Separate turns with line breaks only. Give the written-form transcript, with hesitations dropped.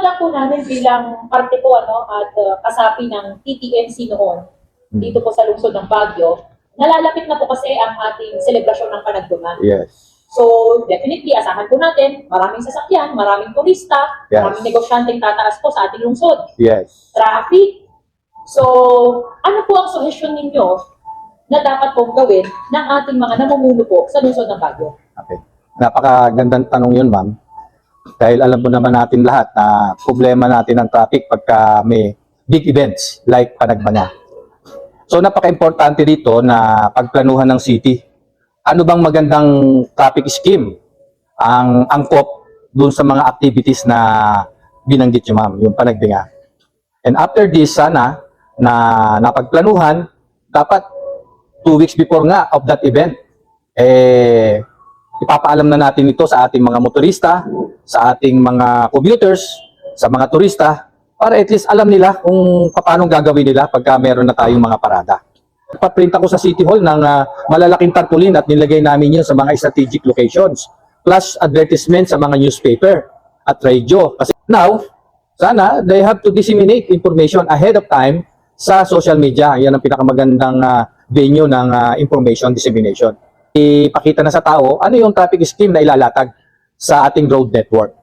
lang po namin bilang parte po at kasapi ng TTMC noon dito po sa lungsod ng Baguio, nalalapit na po kasi ang ating selebrasyon ng Panagbenga.
Yes.
So, definitely, asahan po natin, maraming sasakyan, maraming turista,
Yes.
maraming negosyanteng tataas po sa ating lungsod.
Yes.
Traffic. So, ano po ang suhestyon ninyo na dapat pong gawin ng ating mga namumuno po sa lungsod ng Baguio?
Okay. Napakagandang tanong yun, ma'am. Dahil alam mo naman natin lahat na problema natin ang traffic pagka may big events like Panagbenga. So napaka-importante dito na pagplanuhan ng city. Ano bang magandang traffic scheme ang angkop dun sa mga activities na binanggit nyo, ma'am, yung Panagbenga. And after this, sana na napagplanuhan, dapat 2 weeks before nga of that event, ipapaalam na natin ito sa ating mga motorista, sa ating mga commuters, sa mga turista, para at least alam nila kung paano gagawin nila pagka meron na tayong mga parada. Paprint ako sa City Hall ng malalaking tarpaulin at nilagay namin yun sa mga strategic locations, plus advertisement sa mga newspaper at radio. Kasi now, sana they have to disseminate information ahead of time sa social media. Yan ang pinakamagandang venue ng information dissemination. Ipakita na sa tao ano yung traffic scheme na ilalatag sa ating road network.